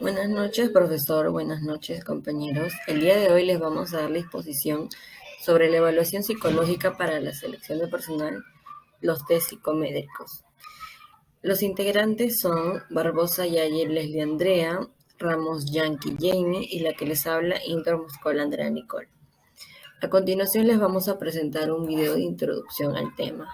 Buenas noches, profesor. Buenas noches, compañeros. El día de hoy les vamos a dar la exposición sobre la evaluación psicológica para la selección de personal, los test psicométricos. Los integrantes son Barbosa Yayer Leslie Andrea, Ramos Yankee Jaime y la que les habla Indor Moscola Andrea Nicole. A continuación les vamos a presentar un video de introducción al tema.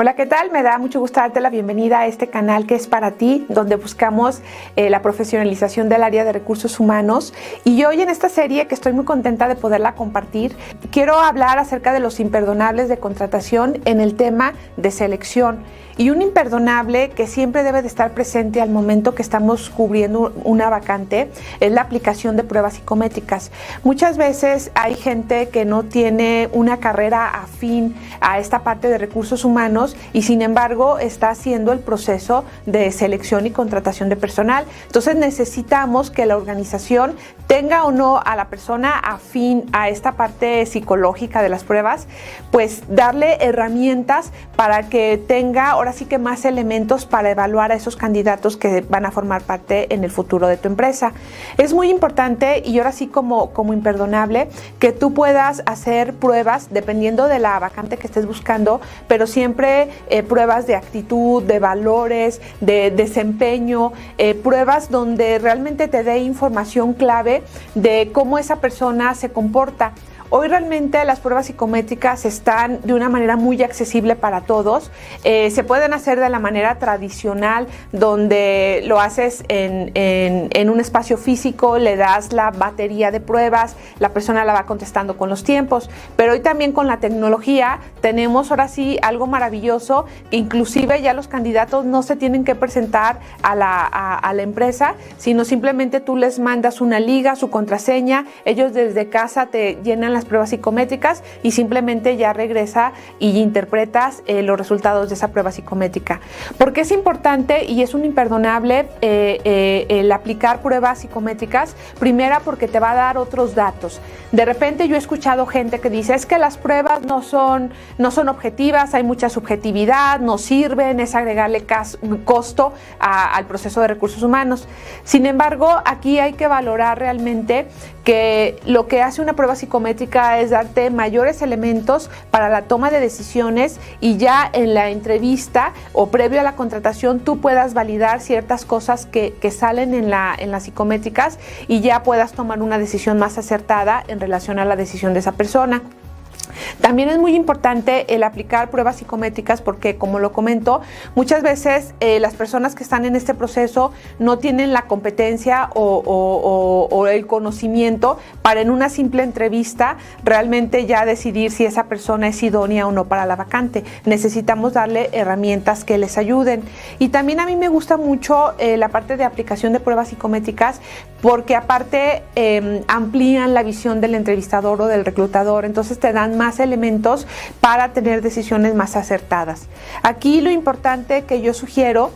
Hola, ¿qué tal? Me da mucho gusto darte la bienvenida a este canal que es para ti, donde buscamos la profesionalización del área de recursos humanos. Y hoy en esta serie, que estoy muy contenta de poderla compartir, quiero hablar acerca de los imperdonables de contratación en el tema de selección. Y un imperdonable que siempre debe de estar presente al momento que estamos cubriendo una vacante es la aplicación de pruebas psicométricas. Muchas veces hay gente que no tiene una carrera afín a esta parte de recursos humanos y sin embargo está haciendo el proceso de selección y contratación de personal. Entonces necesitamos que la organización tenga o no a la persona afín a esta parte psicológica de las pruebas, pues darle herramientas para que tenga ahora sí que más elementos para evaluar a esos candidatos que van a formar parte en el futuro de tu empresa. Es muy importante y ahora sí como imperdonable que tú puedas hacer pruebas dependiendo de la vacante que estés buscando, pero siempre pruebas de actitud, de valores, de desempeño, pruebas donde realmente te dé información clave de cómo esa persona se comporta. Hoy realmente las pruebas psicométricas están de una manera muy accesible para todos. Se pueden hacer de la manera tradicional, donde lo haces en un espacio físico, le das la batería de pruebas, la persona la va contestando con los tiempos. Pero hoy también con la tecnología tenemos ahora sí algo maravilloso, que inclusive ya los candidatos no se tienen que presentar a la empresa, sino simplemente tú les mandas una liga, su contraseña, ellos desde casa te llenan las pruebas psicométricas y simplemente ya regresa y interpretas los resultados de esa prueba psicométrica. Porque es importante y es un imperdonable el aplicar pruebas psicométricas. Primera, porque te va a dar otros datos. De repente yo he escuchado gente que dice, es que las pruebas no son objetivas, hay mucha subjetividad, no sirven, es agregarle costo al proceso de recursos humanos. Sin embargo, aquí hay que valorar realmente que lo que hace una prueba psicométrica es darte mayores elementos para la toma de decisiones y ya en la entrevista o previo a la contratación tú puedas validar ciertas cosas que salen en las psicométricas y ya puedas tomar una decisión más acertada en relación a la decisión de esa persona. También es muy importante el aplicar pruebas psicométricas porque, como lo comento, muchas veces las personas que están en este proceso no tienen la competencia o el conocimiento para en una simple entrevista realmente ya decidir si esa persona es idónea o no para la vacante. Necesitamos darle herramientas que les ayuden. Y también a mí me gusta mucho la parte de aplicación de pruebas psicométricas porque aparte amplían la visión del entrevistador o del reclutador, entonces te dan más elementos para tener decisiones más acertadas. Aquí lo importante que yo sugiero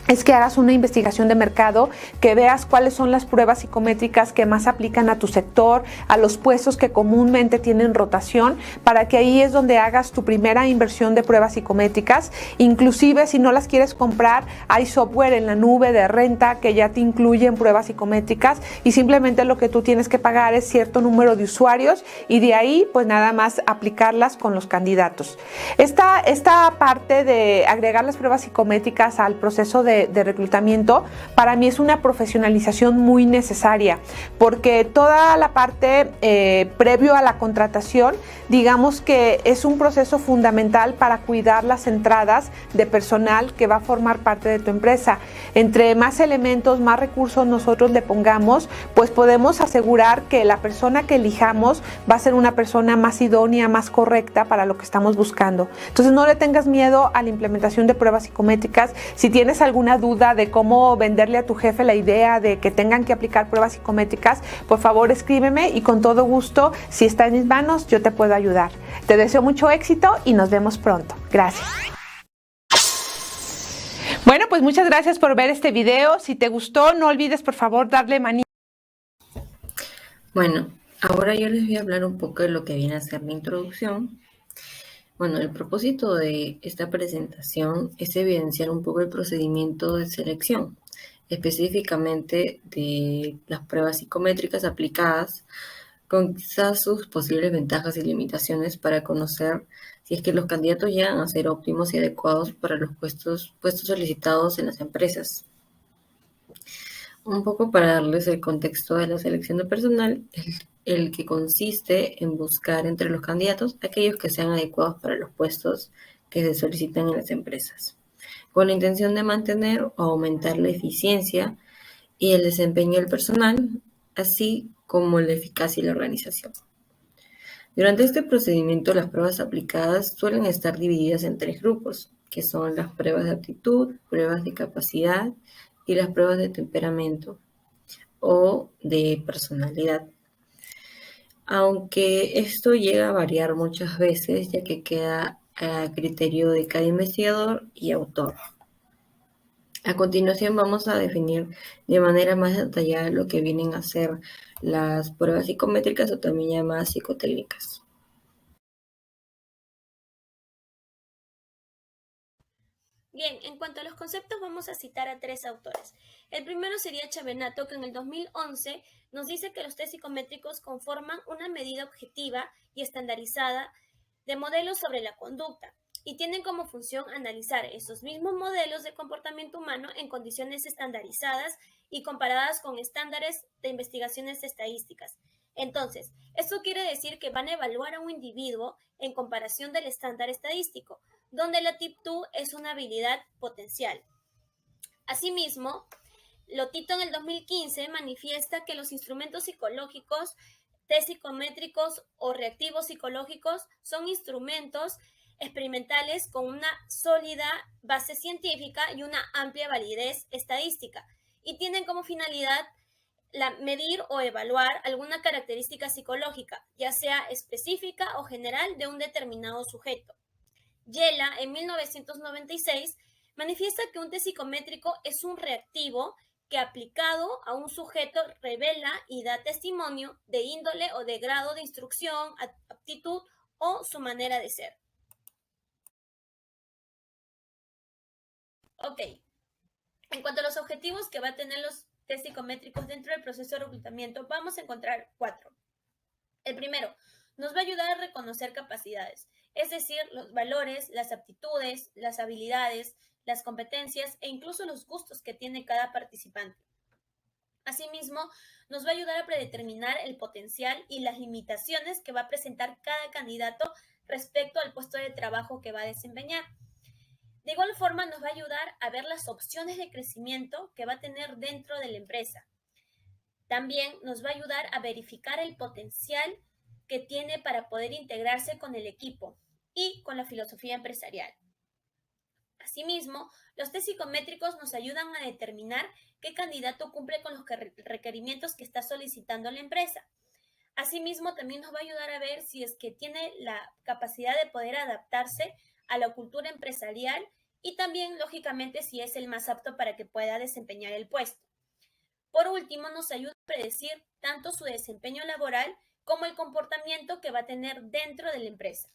es que hagas una investigación de mercado, que veas cuáles son las pruebas psicométricas que más aplican a tu sector, a los puestos que comúnmente tienen rotación, para que ahí es donde hagas tu primera inversión de pruebas psicométricas. Inclusive si no las quieres comprar, hay software en la nube de renta que ya te incluyen pruebas psicométricas y simplemente lo que tú tienes que pagar es cierto número de usuarios y de ahí pues nada más aplicarlas con los candidatos. Esta parte de agregar las pruebas psicométricas al proceso de reclutamiento para mí es una profesionalización muy necesaria porque toda la parte previo a la contratación, digamos que es un proceso fundamental para cuidar las entradas de personal que va a formar parte de tu empresa. Entre más elementos, más recursos nosotros le pongamos, pues podemos asegurar que la persona que elijamos va a ser una persona más idónea, más correcta para lo que estamos buscando. Entonces no le tengas miedo a la implementación de pruebas psicométricas. Si tienes alguna duda de cómo venderle a tu jefe la idea de que tengan que aplicar pruebas psicométricas, por favor escríbeme y con todo gusto, si está en mis manos, yo te puedo ayudar. Te deseo mucho éxito y nos vemos pronto. Gracias. Bueno, pues muchas gracias por ver este video. Si te gustó, no olvides por favor darle manita. Bueno, ahora yo les voy a hablar un poco de lo que viene a ser la introducción. Bueno, el propósito de esta presentación es evidenciar un poco el procedimiento de selección, específicamente de las pruebas psicométricas aplicadas, con quizás sus posibles ventajas y limitaciones para conocer si es que los candidatos llegan a ser óptimos y adecuados para los puestos solicitados en las empresas. Un poco para darles el contexto de la selección de personal, el que consiste en buscar entre los candidatos aquellos que sean adecuados para los puestos que se solicitan en las empresas, con la intención de mantener o aumentar la eficiencia y el desempeño del personal, así como la eficacia y la organización. Durante este procedimiento, las pruebas aplicadas suelen estar divididas en tres grupos, que son las pruebas de aptitud, pruebas de capacidad y las pruebas de temperamento o de personalidad. Aunque esto llega a variar muchas veces, ya que queda a criterio de cada investigador y autor. A continuación vamos a definir de manera más detallada lo que vienen a ser las pruebas psicométricas o también llamadas psicotécnicas. Bien, en cuanto a los conceptos vamos a citar a tres autores. El primero sería Chavenato, que en el 2011 nos dice que los test psicométricos conforman una medida objetiva y estandarizada de modelos sobre la conducta y tienen como función analizar esos mismos modelos de comportamiento humano en condiciones estandarizadas y comparadas con estándares de investigaciones estadísticas. Entonces, esto quiere decir que van a evaluar a un individuo en comparación del estándar estadístico, donde la aptitud es una habilidad potencial. Asimismo, Lotito en el 2015 manifiesta que los instrumentos psicológicos, test psicométricos o reactivos psicológicos son instrumentos experimentales con una sólida base científica y una amplia validez estadística y tienen como finalidad medir o evaluar alguna característica psicológica, ya sea específica o general de un determinado sujeto. Yela, en 1996, manifiesta que un test psicométrico es un reactivo que aplicado a un sujeto revela y da testimonio de índole o de grado de instrucción, aptitud o su manera de ser. Ok, en cuanto a los objetivos que va a tener los test psicométricos dentro del proceso de reclutamiento, vamos a encontrar 4. El primero, nos va a ayudar a reconocer capacidades, es decir, los valores, las aptitudes, las habilidades, las competencias e incluso los gustos que tiene cada participante. Asimismo, nos va a ayudar a predeterminar el potencial y las limitaciones que va a presentar cada candidato respecto al puesto de trabajo que va a desempeñar. De igual forma, nos va a ayudar a ver las opciones de crecimiento que va a tener dentro de la empresa. También nos va a ayudar a verificar el potencial que tiene para poder integrarse con el equipo y con la filosofía empresarial. Asimismo, los test psicométricos nos ayudan a determinar qué candidato cumple con los requerimientos que está solicitando la empresa. Asimismo, también nos va a ayudar a ver si es que tiene la capacidad de poder adaptarse a la cultura empresarial y también, lógicamente, si es el más apto para que pueda desempeñar el puesto. Por último, nos ayuda a predecir tanto su desempeño laboral como el comportamiento que va a tener dentro de la empresa.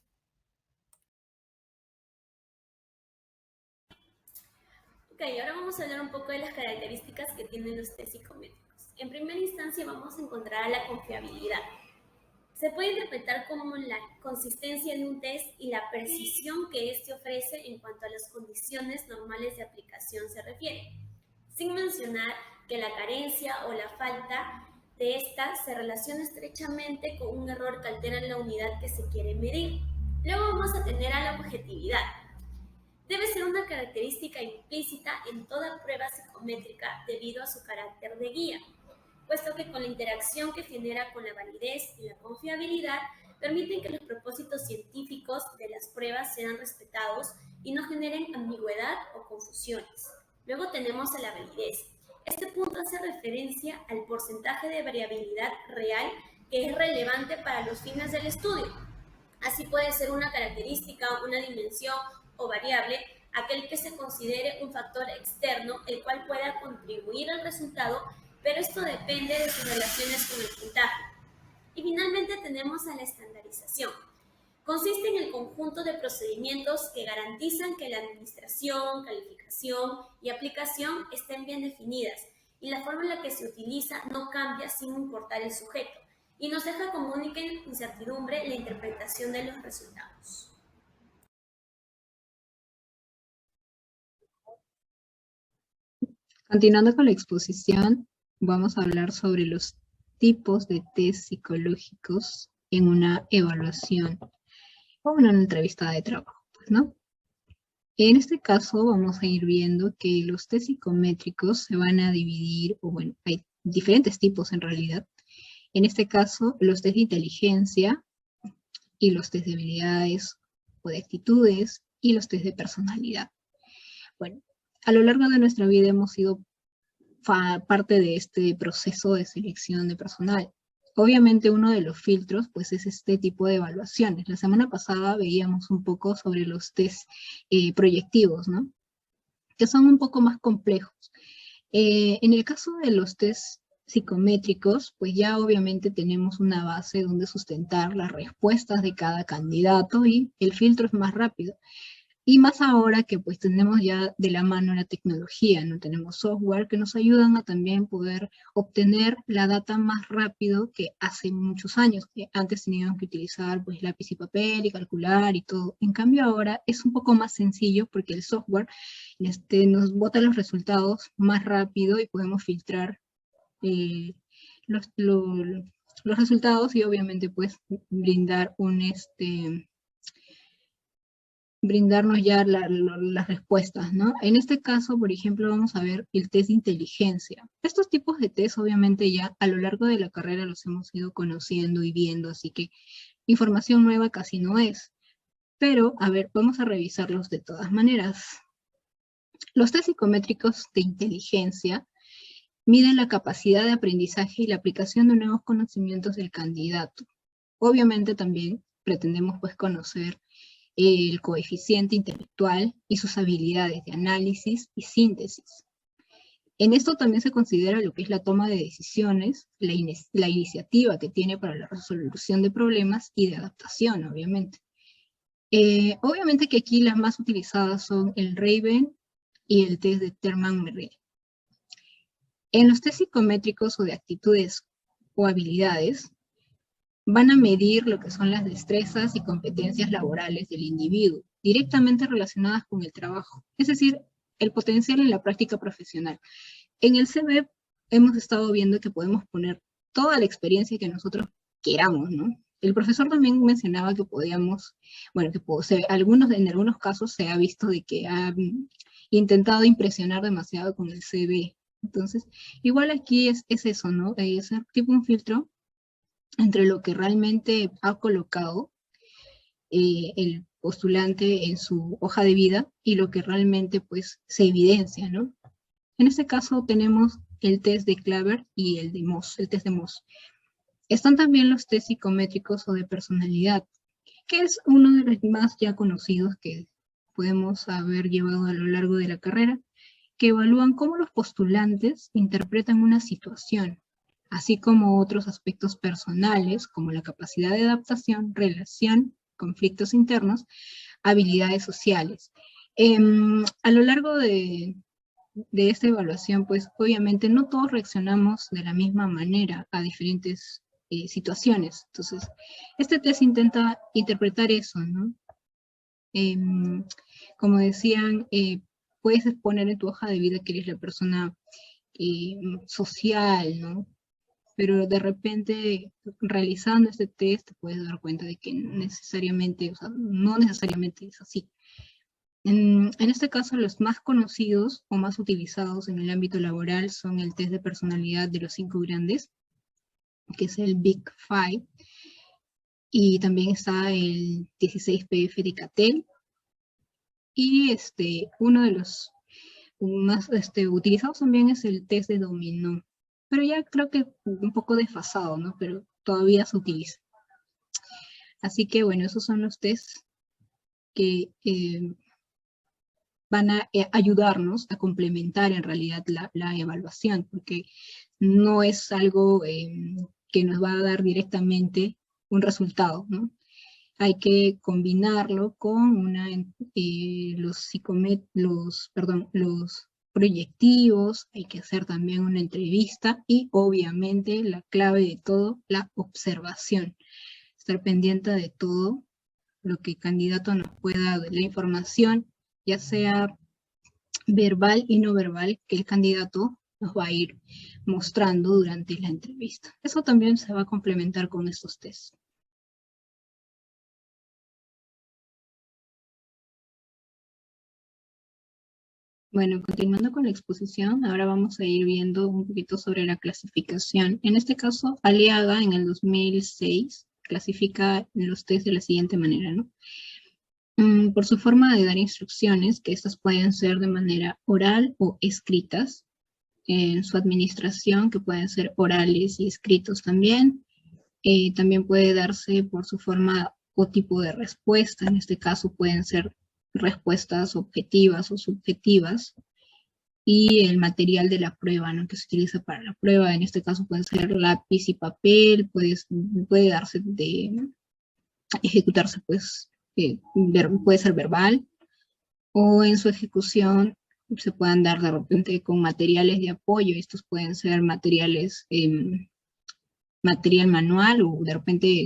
Ok, ahora vamos a hablar un poco de las características que tienen los test psicométricos. En primera instancia vamos a encontrar la confiabilidad. Se puede interpretar como la consistencia de un test y la precisión que éste ofrece en cuanto a las condiciones normales de aplicación se refiere, sin mencionar que la carencia o la falta de esta se relaciona estrechamente con un error que altera la unidad que se quiere medir. Luego vamos a tener a la objetividad. Debe ser una característica implícita en toda prueba psicométrica debido a su carácter de guía, puesto que con la interacción que genera con la validez y la confiabilidad permiten que los propósitos científicos de las pruebas sean respetados y no generen ambigüedad o confusiones. Luego tenemos a la validez. Este punto hace referencia al porcentaje de variabilidad real que es relevante para los fines del estudio. Así puede ser una característica, una dimensión o variable, aquel que se considere un factor externo, el cual pueda contribuir al resultado, pero esto depende de sus relaciones con el puntaje. Y finalmente tenemos a la estandarización. Consiste en el conjunto de procedimientos que garantizan que la administración, calificación y aplicación estén bien definidas y la forma en la que se utiliza no cambia sin importar el sujeto y nos deja con única incertidumbre la interpretación de los resultados. Continuando con la exposición, vamos a hablar sobre los tipos de test psicológicos en una evaluación o en una entrevista de trabajo, pues, ¿no? En este caso vamos a ir viendo que los test psicométricos se van a dividir, o bueno, hay diferentes tipos en realidad. En este caso, los test de inteligencia y los test de habilidades o de actitudes y los test de personalidad. Bueno, a lo largo de nuestra vida hemos sido parte de este proceso de selección de personal. Obviamente uno de los filtros pues es este tipo de evaluaciones. La semana pasada veíamos un poco sobre los test proyectivos, ¿no? Que son un poco más complejos. En el caso de los test psicométricos, pues ya obviamente tenemos una base donde sustentar las respuestas de cada candidato y el filtro es más rápido. Y más ahora que pues tenemos ya de la mano la tecnología, ¿no? Tenemos software que nos ayudan a también poder obtener la data más rápido que hace muchos años, que antes teníamos que utilizar pues lápiz y papel y calcular y todo. En cambio ahora es un poco más sencillo porque el software nos bota los resultados más rápido y podemos filtrar los resultados y obviamente pues brindarnos ya las respuestas, ¿no? En este caso, por ejemplo, vamos a ver el test de inteligencia. Estos tipos de test, obviamente, ya a lo largo de la carrera los hemos ido conociendo y viendo, así que información nueva casi no es. Pero, a ver, vamos a revisarlos de todas maneras. Los test psicométricos de inteligencia miden la capacidad de aprendizaje y la aplicación de nuevos conocimientos del candidato. Obviamente también pretendemos pues conocer el coeficiente intelectual y sus habilidades de análisis y síntesis. En esto también se considera lo que es la toma de decisiones, la iniciativa que tiene para la resolución de problemas y de adaptación, obviamente. Obviamente que aquí las más utilizadas son el Raven y el test de Terman-Merrill. En los test psicométricos o de actitudes o habilidades, van a medir lo que son las destrezas y competencias laborales del individuo, directamente relacionadas con el trabajo, es decir, el potencial en la práctica profesional. En el CV hemos estado viendo que podemos poner toda la experiencia que nosotros queramos, ¿no? El profesor también mencionaba que podíamos, bueno, que en algunos casos se ha visto de que ha intentado impresionar demasiado con el CV. Entonces, igual aquí es eso, ¿no? Es tipo un filtro entre lo que realmente ha colocado el postulante en su hoja de vida y lo que realmente pues se evidencia, ¿no? En este caso tenemos el test de Claver y el de Moss, el test de Moss. Están también los test psicométricos o de personalidad, que es uno de los más ya conocidos que podemos haber llevado a lo largo de la carrera, que evalúan cómo los postulantes interpretan una situación, así como otros aspectos personales, como la capacidad de adaptación, relación, conflictos internos, habilidades sociales. A lo largo de esta evaluación, pues obviamente no todos reaccionamos de la misma manera a diferentes situaciones. Entonces, este test intenta interpretar eso, ¿no? Como decían, puedes exponer en tu hoja de vida que eres la persona social, ¿no? Pero de repente, realizando este test, te puedes dar cuenta de que necesariamente, o sea, no necesariamente es así. En este caso, los más conocidos o más utilizados en el ámbito laboral son el test de personalidad de los 5 grandes, que es el Big Five, y también está el 16PF de Cattell, y uno de los más utilizados también es el test de dominó, pero ya creo que un poco desfasado, ¿no? Pero todavía se utiliza. Así que bueno, esos son los tests que van a ayudarnos a complementar en realidad la evaluación, porque no es algo que nos va a dar directamente un resultado, ¿no? Hay que combinarlo con los proyectivos, hay que hacer también una entrevista y obviamente la clave de todo, la observación. Estar pendiente de todo lo que el candidato nos pueda dar, la información, ya sea verbal y no verbal, que el candidato nos va a ir mostrando durante la entrevista. Eso también se va a complementar con estos tests. Bueno, continuando con la exposición, ahora vamos a ir viendo un poquito sobre la clasificación. En este caso, Aliaga en el 2006 clasifica los test de la siguiente manera, ¿no? Por su forma de dar instrucciones, que estas pueden ser de manera oral o escritas, en su administración, que pueden ser orales y escritos también. También puede darse por su forma o tipo de respuesta, en este caso pueden ser respuestas objetivas o subjetivas, y el material de la prueba, ¿no?, que se utiliza para la prueba. En este caso puede ser lápiz y papel, puede darse de ejecutarse, pues, puede ser verbal, o en su ejecución se puedan dar de repente con materiales de apoyo. Estos pueden ser materiales, material manual, o de repente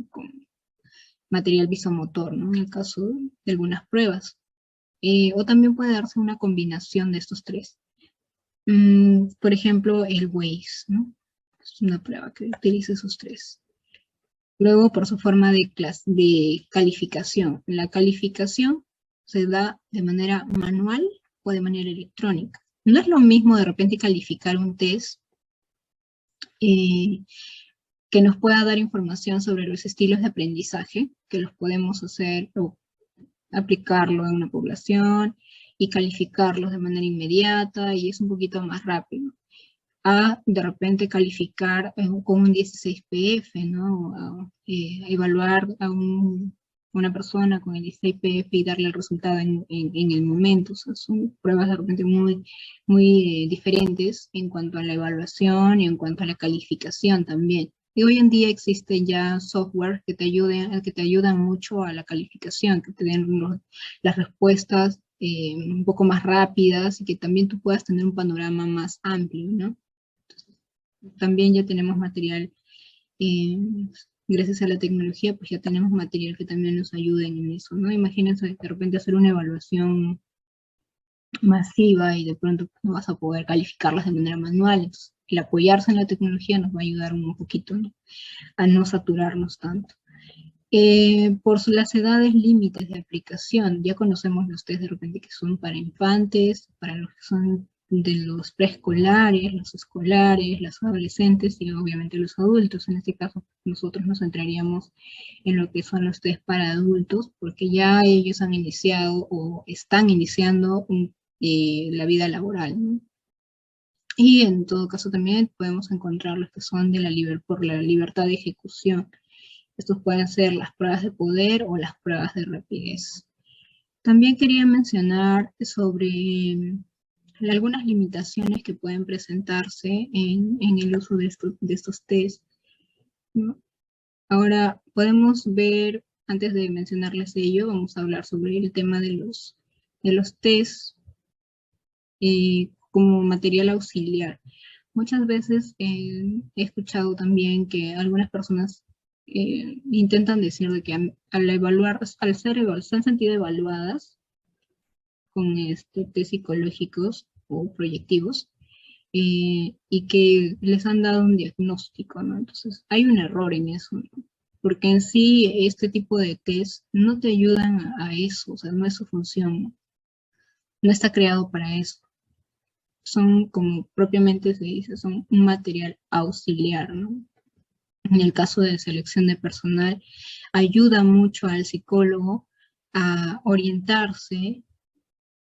con material visomotor, ¿no?, en el caso de algunas pruebas. O también puede darse una combinación de estos tres. Por ejemplo, el WAIS, ¿no? Es una prueba que utiliza esos tres. Luego, por su forma de calificación. La calificación se da de manera manual o de manera electrónica. No es lo mismo de repente calificar un test que nos pueda dar información sobre los estilos de aprendizaje, que los podemos hacer o aplicarlo en una población y calificarlos de manera inmediata, y es un poquito más rápido, a de repente calificar con un 16 PF, ¿no? A evaluar a una persona con el 16 PF y darle el resultado en el momento. O sea, son pruebas de repente muy diferentes en cuanto a la evaluación y en cuanto a la calificación también. Y hoy en día existen ya software que te ayudan mucho a la calificación, que te den las respuestas un poco más rápidas, y que también tú puedas tener un panorama más amplio, ¿no? Entonces, también ya tenemos material, gracias a la tecnología, pues ya tenemos material que también nos ayude en eso, ¿no? Imagínense de repente hacer una evaluación masiva y de pronto no vas a poder calificarlas de manera manual. Entonces, el apoyarse en la tecnología nos va a ayudar un poquito, ¿no?, a no saturarnos tanto. Por las edades límites de aplicación, ya conocemos los test de repente que son para infantes, para los que son de los preescolares, los escolares, los adolescentes y obviamente los adultos. En este caso nosotros nos centraríamos en lo que son los test para adultos, porque ya ellos han iniciado o están iniciando la vida laboral, ¿no? Y en todo caso también podemos encontrar los que son por la libertad de ejecución. Estos pueden ser las pruebas de poder o las pruebas de rapidez. También quería mencionar sobre algunas limitaciones que pueden presentarse en el uso de estos test, ¿no? Ahora podemos ver, antes de mencionarles ello, vamos a hablar sobre el tema de los test como material auxiliar. Muchas veces he escuchado también que algunas personas intentan decir de que al evaluar, al ser sentido evaluadas con test psicológicos o proyectivos, y que les han dado un diagnóstico, ¿no? Entonces hay un error en eso, ¿no? Porque en sí este tipo de test no te ayudan a eso, o sea, no es su función, ¿no? No está creado para eso. Son, como propiamente se dice, son un material auxiliar, ¿no? En el caso de selección de personal, ayuda mucho al psicólogo a orientarse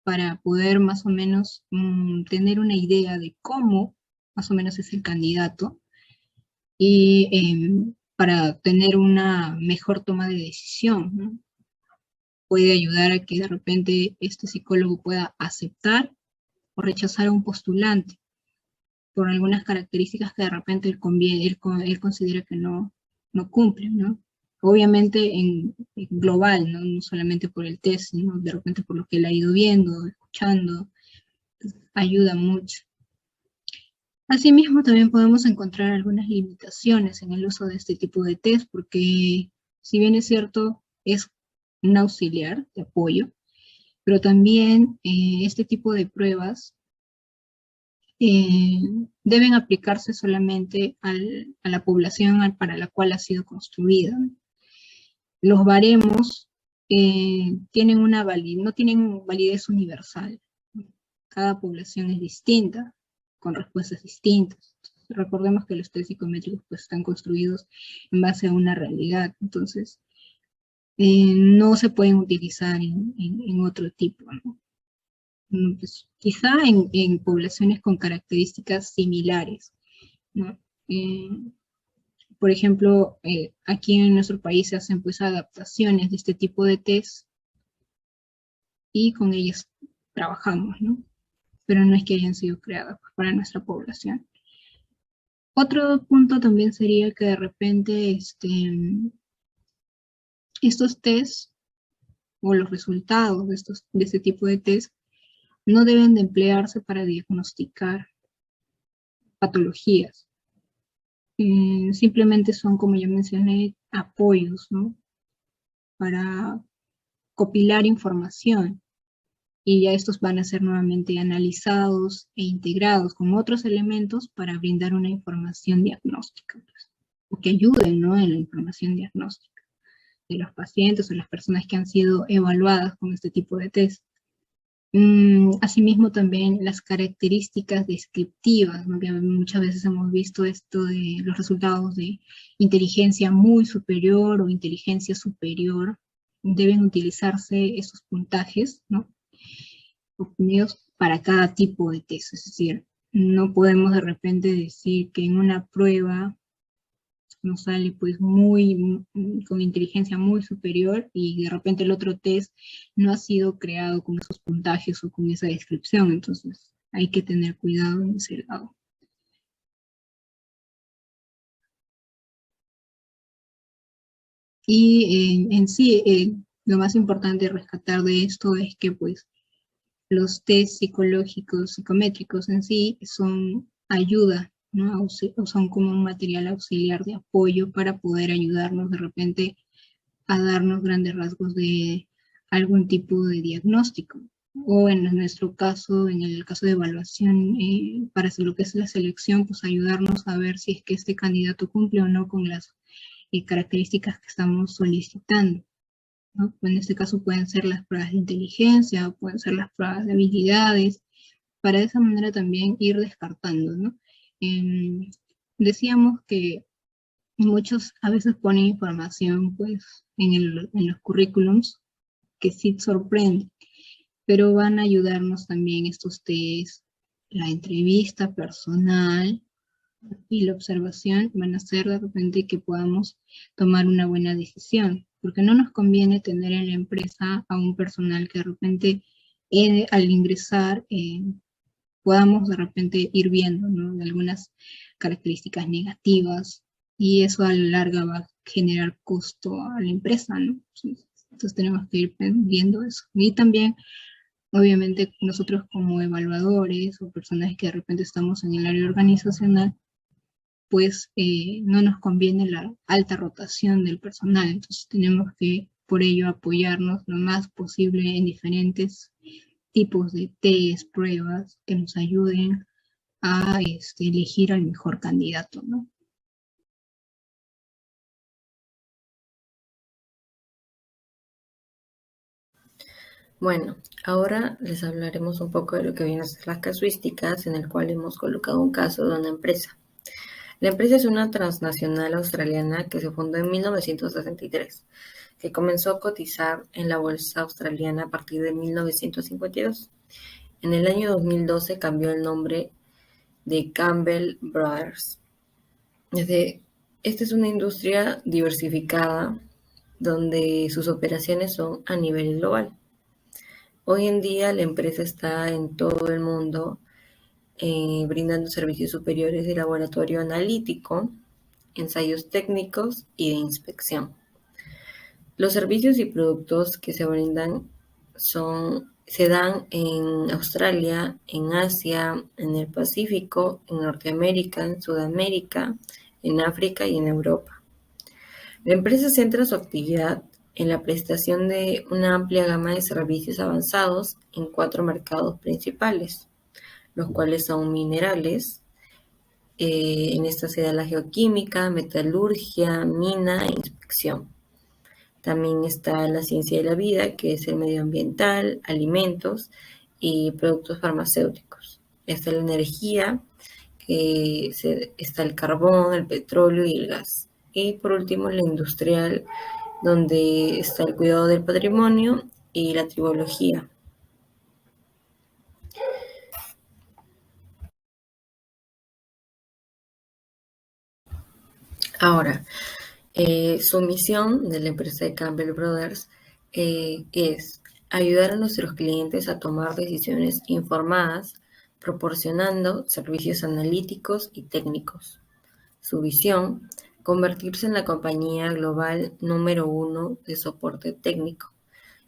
para poder más o menos tener una idea de cómo más o menos es el candidato, y para tener una mejor toma de decisión, ¿no? Puede ayudar a que de repente este psicólogo pueda aceptar o rechazar a un postulante. por algunas características que de repente él considera que no cumplen, ¿no? Obviamente en global, ¿no? No solamente por el test, sino de repente por lo que él ha ido viendo, escuchando, ayuda mucho. Asimismo, también podemos encontrar algunas limitaciones en el uso de este tipo de test, porque si bien es cierto, es un auxiliar de apoyo, pero también este tipo de pruebas deben aplicarse solamente a la población para la cual ha sido construida. Los baremos no tienen validez universal. Cada población es distinta, con respuestas distintas. Recordemos que los test psicométricos pues, están construidos en base a una realidad, entonces no se pueden utilizar en otro tipo, ¿no? Pues, quizá en poblaciones con características similares, ¿no? Por ejemplo, aquí en nuestro país se hacen pues adaptaciones de este tipo de test y con ellas trabajamos, ¿no? Pero no es que hayan sido creadas pues, para nuestra población. Otro punto también sería que de repente estos tests o los resultados de este tipo de test no deben de emplearse para diagnosticar patologías. Simplemente son, como ya mencioné, apoyos, ¿no? Para copilar información. Y ya estos van a ser nuevamente analizados e integrados con otros elementos para brindar una información diagnóstica, pues, o que ayuden, ¿no? En la información diagnóstica de los pacientes o las personas que han sido evaluadas con este tipo de test. Asimismo también las características descriptivas, ¿no? Que muchas veces hemos visto esto de los resultados de inteligencia muy superior o inteligencia superior, deben utilizarse esos puntajes, ¿no? Obtenidos para cada tipo de test, es decir, no podemos de repente decir que en una prueba nos sale pues con inteligencia muy superior y de repente el otro test no ha sido creado con esos puntajes o con esa descripción, entonces hay que tener cuidado en ese lado. Y en sí, lo más importante rescatar de esto es que pues los test psicológicos, psicométricos en sí son ayuda, ¿no? O son como un material auxiliar de apoyo para poder ayudarnos de repente a darnos grandes rasgos de algún tipo de diagnóstico. O en nuestro caso, en el caso de evaluación, para hacer lo que es la selección, pues ayudarnos a ver si es que este candidato cumple o no con las características que estamos solicitando, ¿no? En este caso pueden ser las pruebas de inteligencia, pueden ser las pruebas de habilidades, para de esa manera también ir descartando, ¿no? Decíamos que muchos a veces ponen información pues, en los currículums que sí sorprende, pero van a ayudarnos también estos test, la entrevista personal y la observación van a hacer de repente que podamos tomar una buena decisión, porque no nos conviene tener en la empresa a un personal que de repente al ingresar podamos de repente ir viendo, ¿no? Algunas características negativas y eso a la larga va a generar costo a la empresa, ¿no? Entonces tenemos que ir viendo eso. Y también, obviamente, nosotros como evaluadores o personas que de repente estamos en el área organizacional, pues no nos conviene la alta rotación del personal, entonces tenemos que por ello apoyarnos lo más posible en diferentes tipos de test, pruebas que nos ayuden a elegir al mejor candidato, ¿no? Bueno, ahora les hablaremos un poco de lo que vienen a ser las casuísticas, en el cual hemos colocado un caso de una empresa. La empresa es una transnacional australiana que se fundó en 1963, que comenzó a cotizar en la bolsa australiana a partir de 1952. En el año 2012 cambió el nombre de Campbell Brothers. Esta es una industria diversificada donde sus operaciones son a nivel global. Hoy en día la empresa está en todo el mundo brindando servicios superiores de laboratorio analítico, ensayos técnicos y de inspección. Los servicios y productos que se brindan se dan en Australia, en Asia, en el Pacífico, en Norteamérica, en Sudamérica, en África y en Europa. La empresa centra su actividad en la prestación de una amplia gama de servicios avanzados en 4 mercados principales, los cuales son minerales. En esta se da la geoquímica, metalurgia, mina e inspección. También está la ciencia de la vida, que es el medioambiental, alimentos y productos farmacéuticos. Está la energía, está el carbón, el petróleo y el gas. Y por último, la industrial, donde está el cuidado del patrimonio y la tribología. Ahora, su misión de la empresa de Campbell Brothers es ayudar a nuestros clientes a tomar decisiones informadas, proporcionando servicios analíticos y técnicos. Su visión, convertirse en la compañía global número 1 de soporte técnico,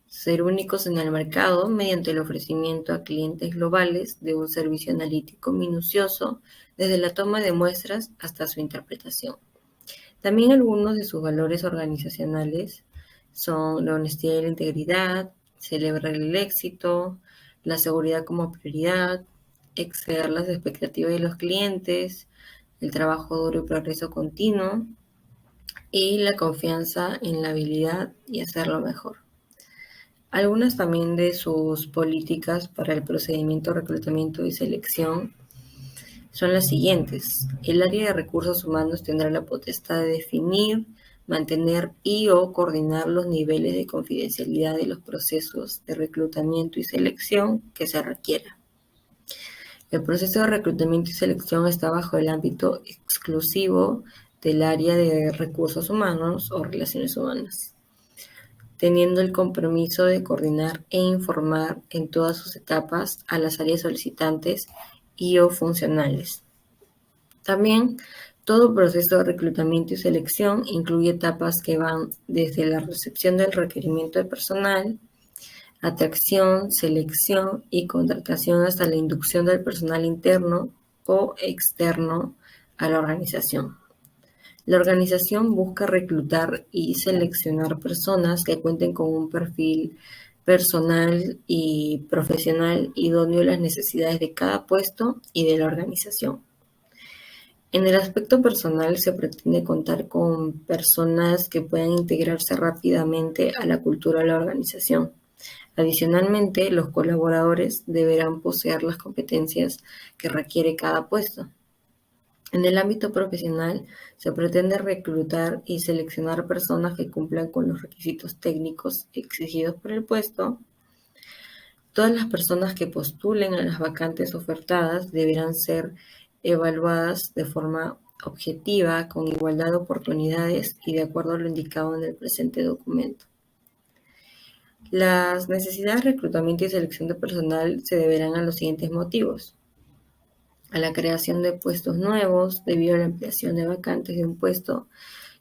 ser únicos en el mercado mediante el ofrecimiento a clientes globales de un servicio analítico minucioso desde la toma de muestras hasta su interpretación. También algunos de sus valores organizacionales son la honestidad y la integridad, celebrar el éxito, la seguridad como prioridad, exceder las expectativas de los clientes, el trabajo duro y progreso continuo, y la confianza en la habilidad y hacerlo mejor. Algunas también de sus políticas para el procedimiento de reclutamiento y selección son las siguientes. El área de recursos humanos tendrá la potestad de definir, mantener y/o coordinar los niveles de confidencialidad de los procesos de reclutamiento y selección que se requiera. El proceso de reclutamiento y selección está bajo el ámbito exclusivo del área de recursos humanos o relaciones humanas, teniendo el compromiso de coordinar e informar en todas sus etapas a las áreas solicitantes y/o funcionales. También, todo proceso de reclutamiento y selección incluye etapas que van desde la recepción del requerimiento de personal, atracción, selección y contratación hasta la inducción del personal interno o externo a la organización. La organización busca reclutar y seleccionar personas que cuenten con un perfil personal y profesional idóneo a las necesidades de cada puesto y de la organización. En el aspecto personal se pretende contar con personas que puedan integrarse rápidamente a la cultura de la organización. Adicionalmente, los colaboradores deberán poseer las competencias que requiere cada puesto. En el ámbito profesional, se pretende reclutar y seleccionar personas que cumplan con los requisitos técnicos exigidos por el puesto. Todas las personas que postulen a las vacantes ofertadas deberán ser evaluadas de forma objetiva, con igualdad de oportunidades y de acuerdo a lo indicado en el presente documento. Las necesidades de reclutamiento y selección de personal se deberán a los siguientes motivos: a la creación de puestos nuevos debido a la ampliación de vacantes de un puesto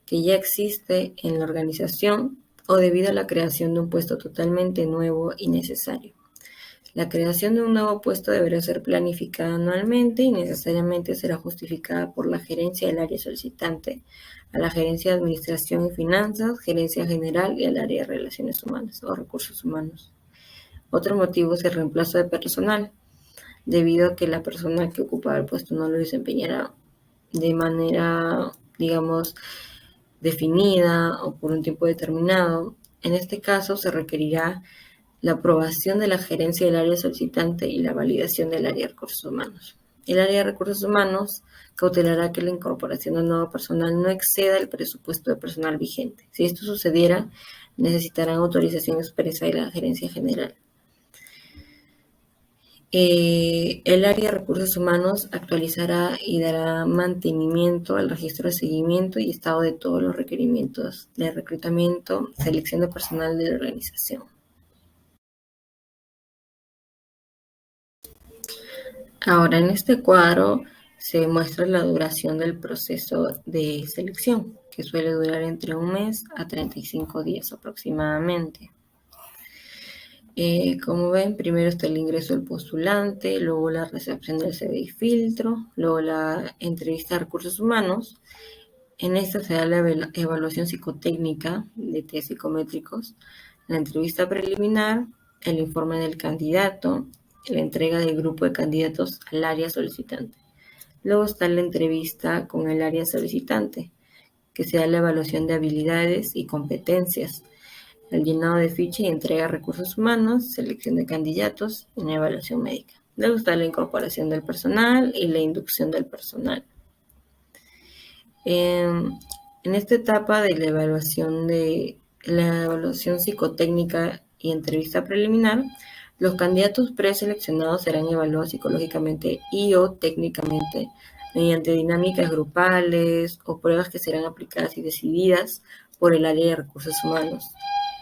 que ya existe en la organización o debido a la creación de un puesto totalmente nuevo y necesario. La creación de un nuevo puesto deberá ser planificada anualmente y necesariamente será justificada por la gerencia del área solicitante, a la gerencia de administración y finanzas, gerencia general y al área de relaciones humanas o recursos humanos. Otro motivo es el reemplazo de personal, debido a que la persona que ocupaba el puesto no lo desempeñará de manera, digamos, definida o por un tiempo determinado. En este caso se requerirá la aprobación de la gerencia del área solicitante y la validación del área de recursos humanos. El área de recursos humanos cautelará que la incorporación de nuevo personal no exceda el presupuesto de personal vigente. Si esto sucediera, necesitarán autorización expresa de la gerencia general. El área de recursos humanos actualizará y dará mantenimiento al registro de seguimiento y estado de todos los requerimientos de reclutamiento, selección de personal de la organización. Ahora, en este cuadro se muestra la duración del proceso de selección, que suele durar entre un mes a 35 días aproximadamente. Como ven, primero está el ingreso del postulante, luego la recepción del CV y filtro, luego la entrevista de recursos humanos. En esta se da la evaluación psicotécnica de test psicométricos, la entrevista preliminar, el informe del candidato, la entrega del grupo de candidatos al área solicitante. Luego está la entrevista con el área solicitante, que se da la evaluación de habilidades y competencias, el llenado de ficha y entrega de recursos humanos, selección de candidatos y una evaluación médica. Luego está la incorporación del personal y la inducción del personal. En esta etapa de la evaluación psicotécnica y entrevista preliminar, los candidatos preseleccionados serán evaluados psicológicamente y o técnicamente mediante dinámicas grupales o pruebas que serán aplicadas y decididas por el área de recursos humanos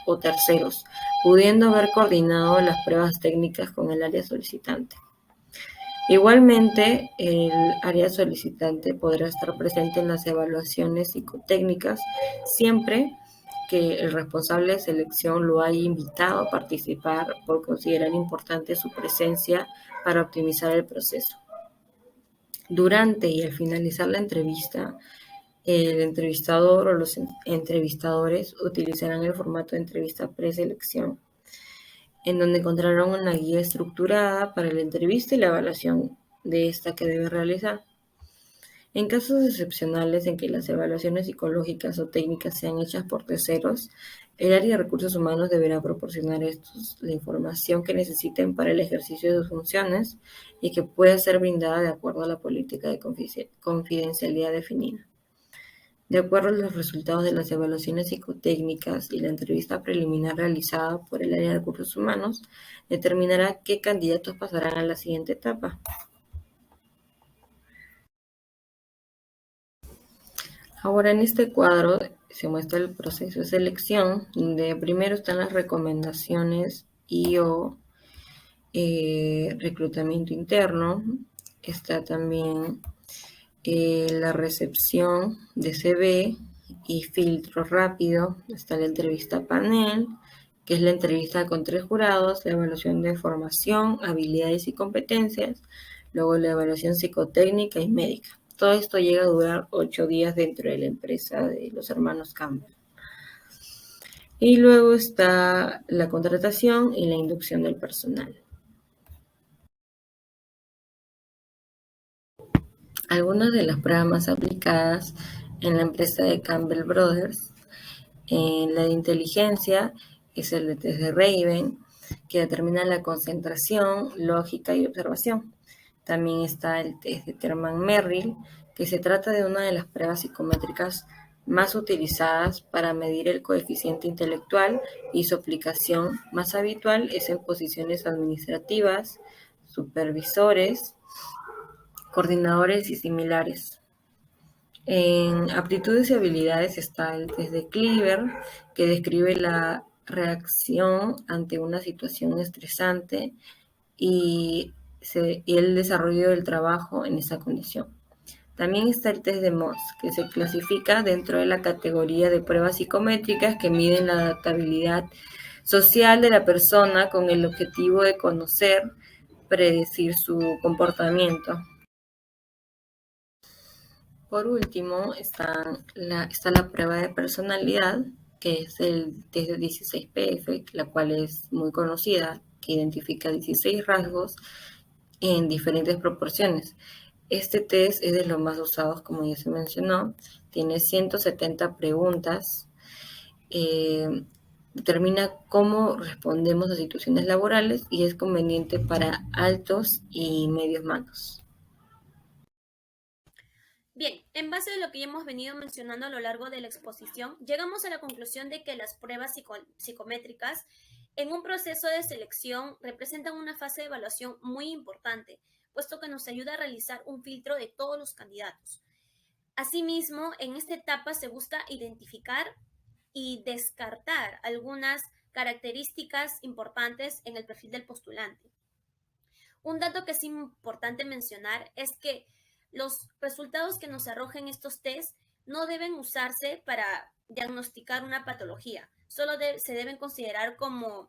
o terceros, pudiendo haber coordinado las pruebas técnicas con el área solicitante. Igualmente, el área solicitante podrá estar presente en las evaluaciones psicotécnicas siempre que el responsable de selección lo haya invitado a participar por considerar importante su presencia para optimizar el proceso. Durante y al finalizar la entrevista, el entrevistador o los entrevistadores utilizarán el formato de entrevista preselección, en donde encontrarán una guía estructurada para la entrevista y la evaluación de esta que debe realizar. En casos excepcionales en que las evaluaciones psicológicas o técnicas sean hechas por terceros, el área de recursos humanos deberá proporcionar la información que necesiten para el ejercicio de sus funciones y que pueda ser brindada de acuerdo a la política de confidencialidad definida. De acuerdo a los resultados de las evaluaciones psicotécnicas y la entrevista preliminar realizada por el área de recursos humanos, determinará qué candidatos pasarán a la siguiente etapa. Ahora, en este cuadro se muestra el proceso de selección, donde primero están las recomendaciones y o reclutamiento interno. Está también la recepción de CV y filtro rápido. Está la entrevista panel, que es la entrevista con 3 jurados, la evaluación de formación, habilidades y competencias, luego la evaluación psicotécnica y médica. Todo esto llega a durar 8 días dentro de la empresa de los hermanos Campbell. Y luego está la contratación y la inducción del personal. Algunas de las pruebas más aplicadas en la empresa de Campbell Brothers, en la de inteligencia, es el de test de Raven, que determina la concentración, lógica y observación. También está el test de Terman-Merrill, que se trata de una de las pruebas psicométricas más utilizadas para medir el coeficiente intelectual y su aplicación más habitual es en posiciones administrativas, supervisores, coordinadores y similares. En aptitudes y habilidades está el test de Cleaver, que describe la reacción ante una situación estresante y el desarrollo del trabajo en esa condición. También está el test de Moss, que se clasifica dentro de la categoría de pruebas psicométricas que miden la adaptabilidad social de la persona con el objetivo de conocer, predecir su comportamiento. Por último, está la prueba de personalidad, que es el test de 16PF, la cual es muy conocida, que identifica 16 rasgos en diferentes proporciones. Este test es de los más usados, como ya se mencionó, tiene 170 preguntas, determina cómo respondemos a situaciones laborales y es conveniente para altos y medios mandos. Bien, en base a lo que ya hemos venido mencionando a lo largo de la exposición, llegamos a la conclusión de que las pruebas psicométricas en un proceso de selección representan una fase de evaluación muy importante, puesto que nos ayuda a realizar un filtro de todos los candidatos. Asimismo, en esta etapa se busca identificar y descartar algunas características importantes en el perfil del postulante. Un dato que es importante mencionar es que los resultados que nos arrojen estos test no deben usarse para diagnosticar una patología, solo se deben considerar como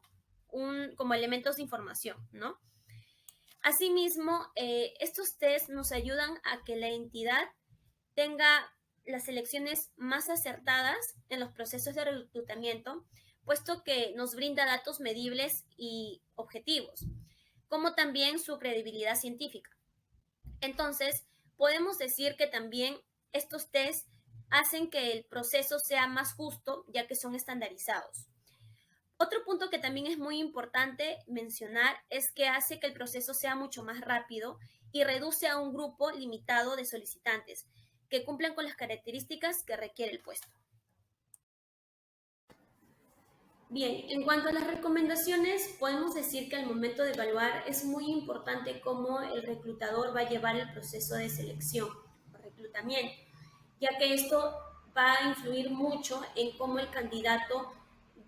elementos de información, ¿no? Asimismo, estos test nos ayudan a que la entidad tenga las elecciones más acertadas en los procesos de reclutamiento, puesto que nos brinda datos medibles y objetivos, como también su credibilidad científica. Entonces, podemos decir que también estos test hacen que el proceso sea más justo, ya que son estandarizados. Otro punto que también es muy importante mencionar es que hace que el proceso sea mucho más rápido y reduce a un grupo limitado de solicitantes que cumplan con las características que requiere el puesto. Bien, en cuanto a las recomendaciones, podemos decir que al momento de evaluar es muy importante cómo el reclutador va a llevar el proceso de selección o reclutamiento, ya que esto va a influir mucho en cómo el candidato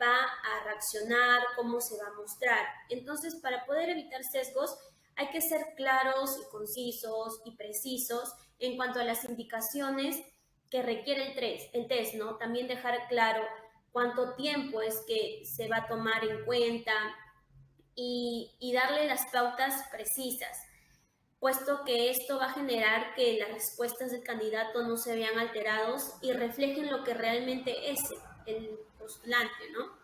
va a reaccionar, cómo se va a mostrar. Entonces, para poder evitar sesgos, hay que ser claros y concisos y precisos en cuanto a las indicaciones que requiere el test, ¿no? También dejar claro cuánto tiempo es que se va a tomar en cuenta y darle las pautas precisas, puesto que esto va a generar que las respuestas del candidato no se vean alterados y reflejen lo que realmente es el postulante, ¿no?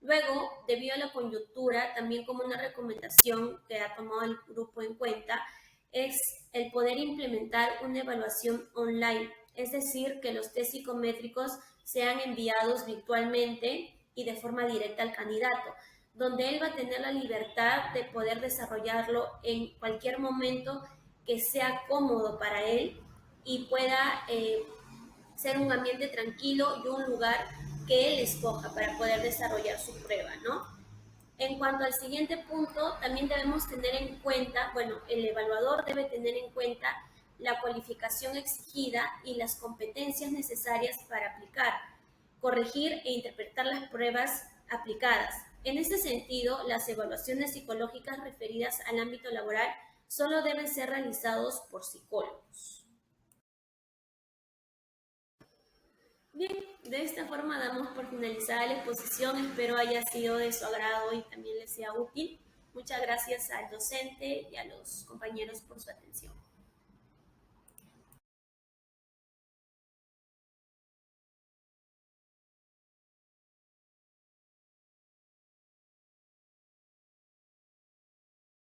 Luego, debido a la coyuntura, también como una recomendación que ha tomado el grupo en cuenta, es el poder implementar una evaluación online, es decir, que los test psicométricos sean enviados virtualmente y de forma directa al candidato, donde él va a tener la libertad de poder desarrollarlo en cualquier momento que sea cómodo para él y pueda ser un ambiente tranquilo y un lugar que él escoja para poder desarrollar su prueba, ¿no? En cuanto al siguiente punto, también debemos tener en cuenta, bueno, el evaluador debe tener en cuenta la cualificación exigida y las competencias necesarias para aplicar, corregir e interpretar las pruebas aplicadas. En ese sentido, las evaluaciones psicológicas referidas al ámbito laboral solo deben ser realizados por psicólogos. Bien, de esta forma damos por finalizada la exposición. Espero haya sido de su agrado y también les sea útil. Muchas gracias al docente y a los compañeros por su atención.